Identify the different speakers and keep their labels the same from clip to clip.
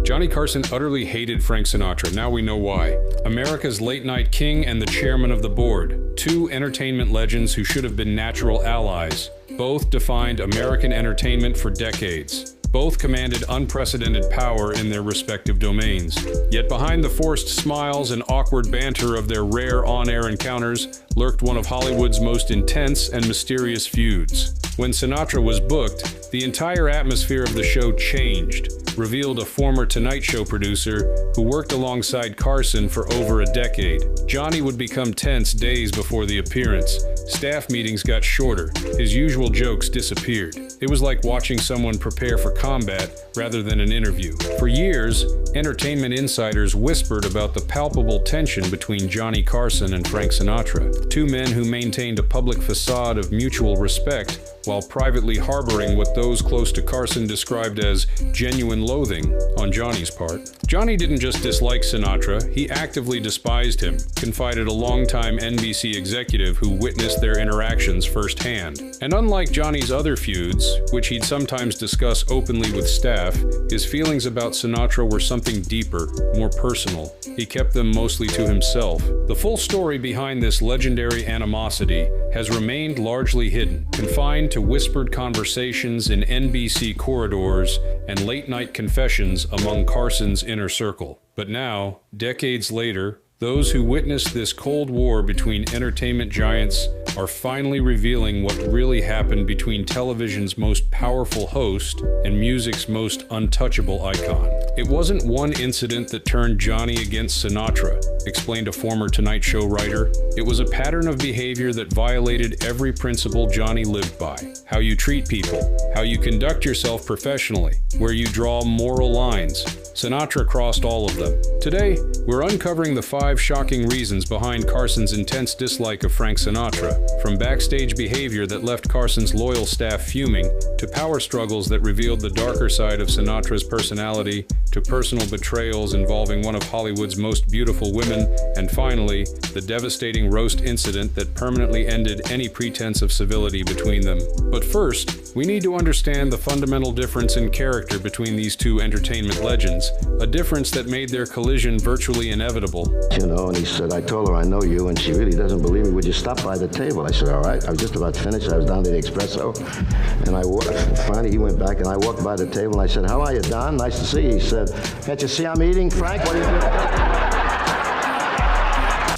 Speaker 1: Johnny Carson utterly hated Frank Sinatra. Now we know why. America's late-night king and the chairman of the board. Two entertainment legends who should have been natural allies. Both defined American entertainment for decades. Both commanded unprecedented power in their respective domains. Yet behind the forced smiles and awkward banter of their rare on-air encounters lurked one of Hollywood's most intense and mysterious feuds. When Sinatra was booked, the entire atmosphere of the show changed, revealed a former Tonight Show producer who worked alongside Carson for over a decade. Johnny would become tense days before the appearance. Staff meetings got shorter. His usual jokes disappeared. It was like watching someone prepare for combat rather than an interview. For years, entertainment insiders whispered about the palpable tension between Johnny Carson and Frank Sinatra, two men who maintained a public facade of mutual respect while privately harboring what those close to Carson described as genuine loathing on Johnny's part. Johnny didn't just dislike Sinatra, he actively despised him, confided a longtime NBC executive who witnessed their interactions firsthand. And unlike Johnny's other feuds, which he'd sometimes discuss openly with staff, his feelings about Sinatra were something deeper, more personal. He kept them mostly to himself. The full story behind this legendary animosity has remained largely hidden, confined to whispered conversations in NBC corridors and late-night confessions among Carson's inner circle. But now, decades later, those who witnessed this Cold War between entertainment giants are finally revealing what really happened between television's most powerful host and music's most untouchable icon. It wasn't one incident that turned Johnny against Sinatra, explained a former Tonight Show writer. It was a pattern of behavior that violated every principle Johnny lived by. How you treat people, how you conduct yourself professionally, where you draw moral lines. Sinatra crossed all of them. Today, we're uncovering the 5 shocking reasons behind Carson's intense dislike of Frank Sinatra, from backstage behavior that left Carson's loyal staff fuming, to power struggles that revealed the darker side of Sinatra's personality, to personal betrayals involving one of Hollywood's most beautiful women, and finally, the devastating roast incident that permanently ended any pretense of civility between them. But first, we need to understand the fundamental difference in character between these two entertainment legends, a difference that made their collision virtually inevitable.
Speaker 2: You know, and he said, I told her I know you, and she really doesn't believe me. Would you stop by the table? I said, all right. I was just about finished. I was down to the espresso, and finally he went back, and I walked by the table, and I said, how are you, Don? Nice to see you. He said, can't you see I'm eating, Frank? What are you doing?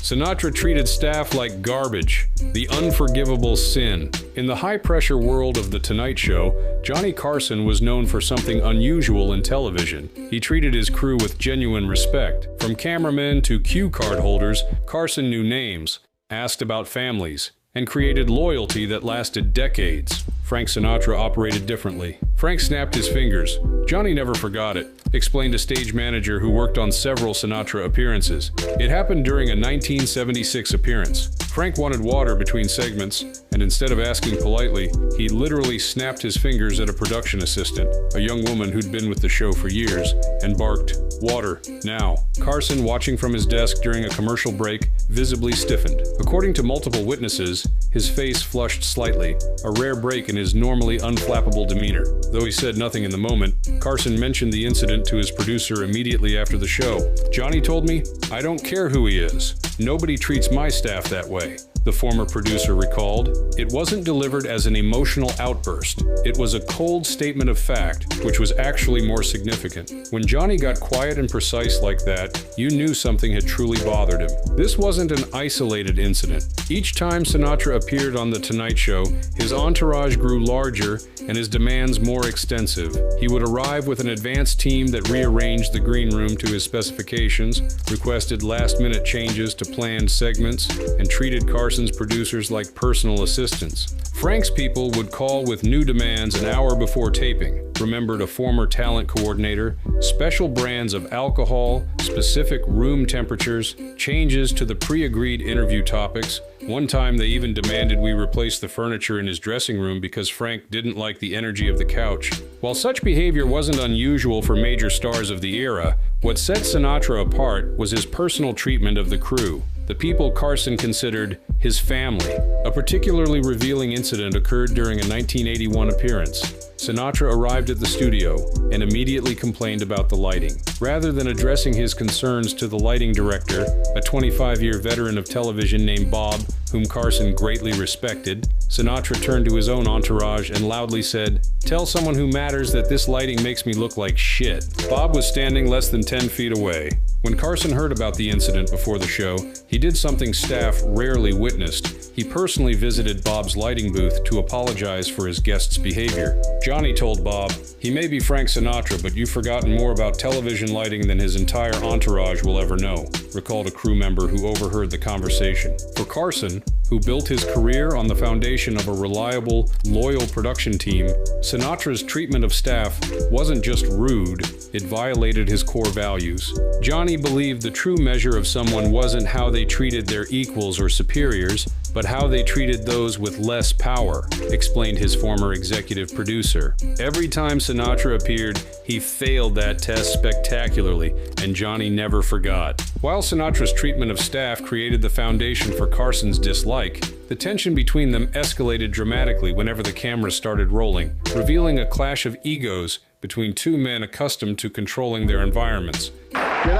Speaker 1: Sinatra treated staff like garbage, the unforgivable sin. In the high-pressure world of The Tonight Show, Johnny Carson was known for something unusual in television. He treated his crew with genuine respect. From cameramen to cue card holders, Carson knew names, asked about families, and created loyalty that lasted decades. Frank Sinatra operated differently. Frank snapped his fingers. Johnny never forgot it, explained a stage manager who worked on several Sinatra appearances. It happened during a 1976 appearance. Frank wanted water between segments, and instead of asking politely, he literally snapped his fingers at a production assistant, a young woman who'd been with the show for years, and barked, "Water, now." Carson, watching from his desk during a commercial break, visibly stiffened. According to multiple witnesses, his face flushed slightly, a rare break in his normally unflappable demeanor. Though he said nothing in the moment, Carson mentioned the incident to his producer immediately after the show. "Johnny told me, I don't care who he is. Nobody treats my staff that way," the former producer recalled. It wasn't delivered as an emotional outburst. It was a cold statement of fact, which was actually more significant. When Johnny got quiet and precise like that, you knew something had truly bothered him. This wasn't an isolated incident. Each time Sinatra appeared on The Tonight Show, his entourage grew larger and his demands more extensive. He would arrive with an advanced team that rearranged the green room to his specifications, requested last-minute changes to planned segments, and treated Carson's producers like personal assistants. Frank's people would call with new demands an hour before taping, remembered a former talent coordinator, special brands of alcohol, specific room temperatures, changes to the pre-agreed interview topics. One time they even demanded we replace the furniture in his dressing room because Frank didn't like the energy of the couch. While such behavior wasn't unusual for major stars of the era, what set Sinatra apart was his personal treatment of the crew, the people Carson considered his family. A particularly revealing incident occurred during a 1981 appearance. Sinatra arrived at the studio and immediately complained about the lighting. Rather than addressing his concerns to the lighting director, a 25-year veteran of television named Bob, whom Carson greatly respected, Sinatra turned to his own entourage and loudly said, "Tell someone who matters that this lighting makes me look like shit." Bob was standing less than 10 feet away. When Carson heard about the incident before the show, he did something staff rarely witnessed. He personally visited Bob's lighting booth to apologize for his guest's behavior. Johnny told Bob, "He may be Frank Sinatra, but you've forgotten more about television lighting than his entire entourage will ever know," recalled a crew member who overheard the conversation. For Carson, who built his career on the foundation of a reliable, loyal production team, Sinatra's treatment of staff wasn't just rude, it violated his core values. Johnny believed the true measure of someone wasn't how they treated their equals or superiors, but how they treated those with less power, explained his former executive producer. Every time Sinatra appeared, he failed that test spectacularly, and Johnny never forgot. While Sinatra's treatment of staff created the foundation for Carson's dislike, the tension between them escalated dramatically whenever the camera started rolling, revealing a clash of egos between two men accustomed to controlling their environments.
Speaker 2: Can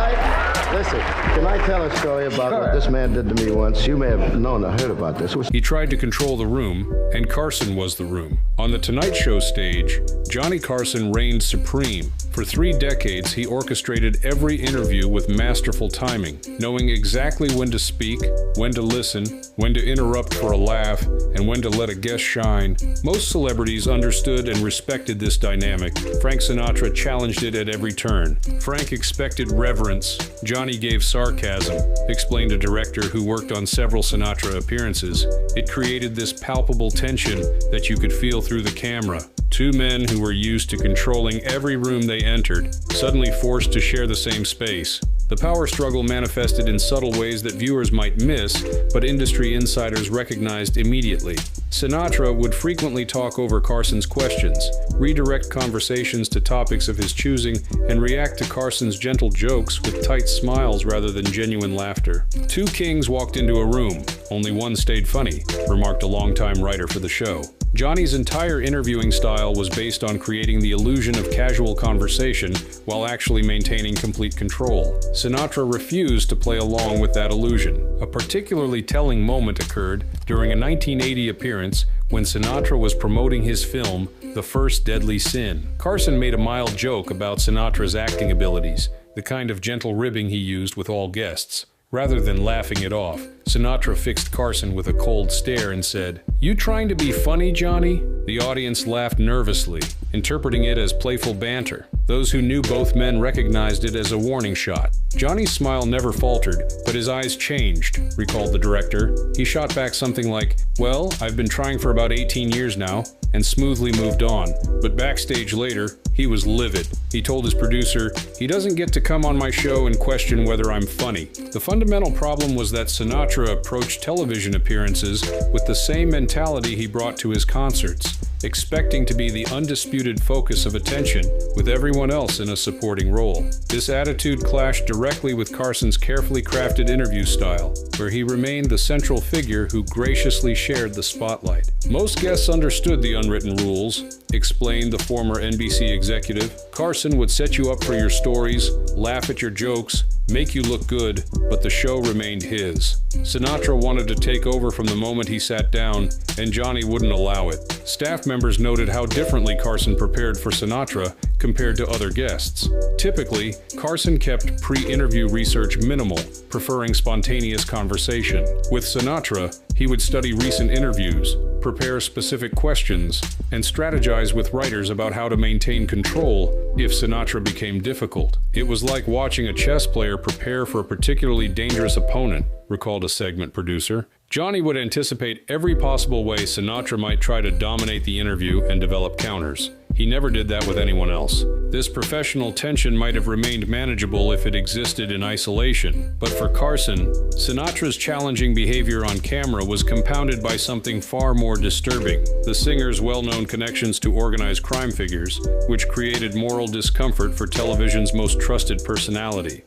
Speaker 2: I tell a story about what this man did to me once? You may have known or heard about this.
Speaker 1: He tried to control the room, and Carson was the room. On the Tonight Show stage, Johnny Carson reigned supreme. For 3 decades, he orchestrated every interview with masterful timing, knowing exactly when to speak, when to listen, when to interrupt for a laugh, and when to let a guest shine. Most celebrities understood and respected this dynamic. Frank Sinatra challenged it at every turn. Frank expected reverence. Johnny gave sarcasm, explained a director who worked on several Sinatra appearances. It created this palpable tension that you could feel through the camera. Two men who were used to controlling every room they entered, suddenly forced to share the same space. The power struggle manifested in subtle ways that viewers might miss, but industry insiders recognized immediately. Sinatra would frequently talk over Carson's questions, redirect conversations to topics of his choosing, and react to Carson's gentle jokes with tight smiles rather than genuine laughter. Two kings walked into a room. Only one stayed funny, remarked a longtime writer for the show. Johnny's entire interviewing style was based on creating the illusion of casual conversation while actually maintaining complete control. Sinatra refused to play along with that illusion. A particularly telling moment occurred during a 1980 appearance when Sinatra was promoting his film, The First Deadly Sin. Carson made a mild joke about Sinatra's acting abilities, the kind of gentle ribbing he used with all guests. Rather than laughing it off, Sinatra fixed Carson with a cold stare and said, "You trying to be funny, Johnny?" The audience laughed nervously, interpreting it as playful banter. Those who knew both men recognized it as a warning shot. Johnny's smile never faltered, but his eyes changed, recalled the director. He shot back something like, "Well, I've been trying for about 18 years now," and smoothly moved on. But backstage later, he was livid. He told his producer, "He doesn't get to come on my show and question whether I'm funny." The fundamental problem was that Sinatra approached television appearances with the same mentality he brought to his concerts, expecting to be the undisputed focus of attention with everyone else in a supporting role. This attitude clashed directly with Carson's carefully crafted interview style, where he remained the central figure who graciously shared the spotlight. Most guests understood the unwritten rules, explained the former NBC executive. Carson would set you up for your stories, laugh at your jokes, make you look good, but the show remained his. Sinatra wanted to take over from the moment he sat down, and Johnny wouldn't allow it. Staff members noted how differently Carson prepared for Sinatra compared to other guests. Typically, Carson kept pre-interview research minimal, preferring spontaneous conversation. With Sinatra, he would study recent interviews, prepare specific questions, and strategize with writers about how to maintain control if Sinatra became difficult. It was like watching a chess player prepare for a particularly dangerous opponent, recalled a segment producer. Johnny would anticipate every possible way Sinatra might try to dominate the interview and develop counters. He never did that with anyone else. This professional tension might have remained manageable if it existed in isolation, but for Carson, Sinatra's challenging behavior on camera was compounded by something far more disturbing: the singer's well-known connections to organized crime figures, which created moral discomfort for television's most trusted personality.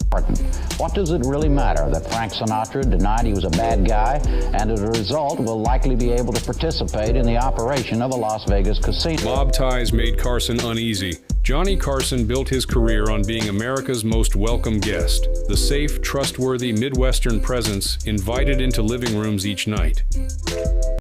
Speaker 3: What does it really matter that Frank Sinatra denied he was a bad guy, and as a result will likely be able to participate in the operation of a Las Vegas casino?
Speaker 1: Mob ties made Carson uneasy. Johnny Carson built his career on being America's most welcome guest, the safe, trustworthy Midwestern presence invited into living rooms each night.